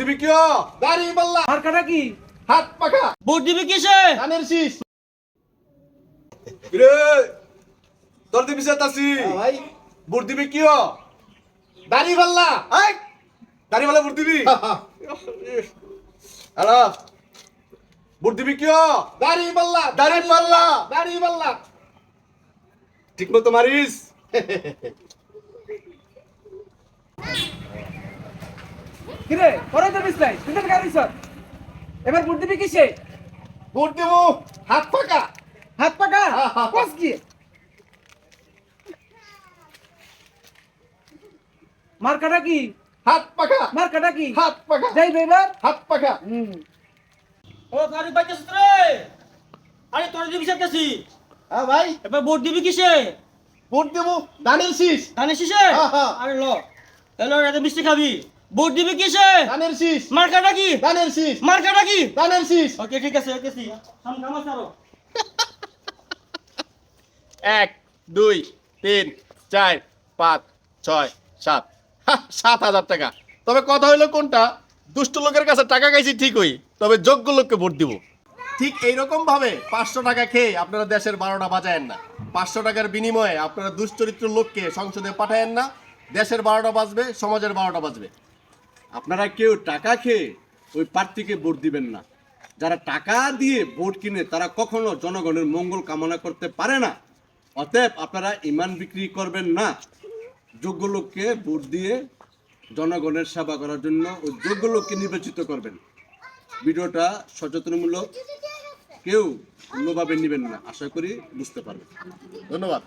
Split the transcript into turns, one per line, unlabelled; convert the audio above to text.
দিবি কিও? দাড়ি পাল্লা।
মার্কাটা কি?
হাত পাখা।
ভোট দিবি কিসে?
কানের শীষ। রে তোর দিবি সেতাসি।
ভাই
ভোট দিবি কিও? দাড়ি পাল্লা। এই দাড়ি পাল্লা ভোট দিবি? হ্যালো ভোট দিবি কিও? দাড়ি পাল্লা। দাড়ি পাল্লা। দাড়ি পাল্লা। ঠিক মতো মারিস।
কিরে পরে তো বিছ নাই তুই তো গাড়ি সর এবার ভোট দিবি কিসে?
ভোট দেবো হাত পাকা।
হাত পাকা কস কি? মার্কাটা কি?
হাত পাকা।
মার্কাটা কি?
হাত পাকা।
যাই এবার
হাত পাকা।
ও গাড়ি বাইতেছ রে? আরে তোর দিবি সেটাছি।
হ্যাঁ ভাই
এবার ভোট দিবি কিসে?
ভোট দেবো ধানের শীষ।
ধানের শীষে? আরে ল এলো রাতে মিষ্টি খাবি। ভোট দিবি কিসে?
ধানের শীষ।
মার্কাটা কি?
ধানের শীষ।
মার্কাটা কি?
ধানের শীষ।
ওকে ঠিক আছে ওকে সি সামনে কামাস আরো
1 2 3 4 5 6 7 7,000 টাকা। তবে কথা হইলো কোনটা, দুষ্ট লোকের কাছে টাকা খাইছি ঠিকই, তবে যোগ্য লোককে ভোট দিব। ঠিক এইরকম ভাবে 500 টাকা খেয়ে আপনারা দেশের 12টা বাজায়েন না। 500 টাকার বিনিময়ে আপনারা দুশ্চরিত্র লোককে সংসদে পাঠায়েন না। দেশের 12টা বাজবে, সমাজের 12টা বাজবে। আপনারা কেউ টাকা খেয়ে ওই প্রার্থীকে ভোট দিবেন না। যারা টাকা দিয়ে ভোট কিনে তারা কখনো জনগণের মঙ্গল কামনা করতে পারে না। অতএব আপনারা ইমান বিক্রি করবেন না। যোগ্য লোককে ভোট দিয়ে জনগণের সেবা করার জন্য ওই যোগ্য লোককে নির্বাচিত করবেন। ভিডিওটা সচেতনমূলক, কেউ অন্যভাবে নেবেন না, আশা করি বুঝতে পারবেন। ধন্যবাদ।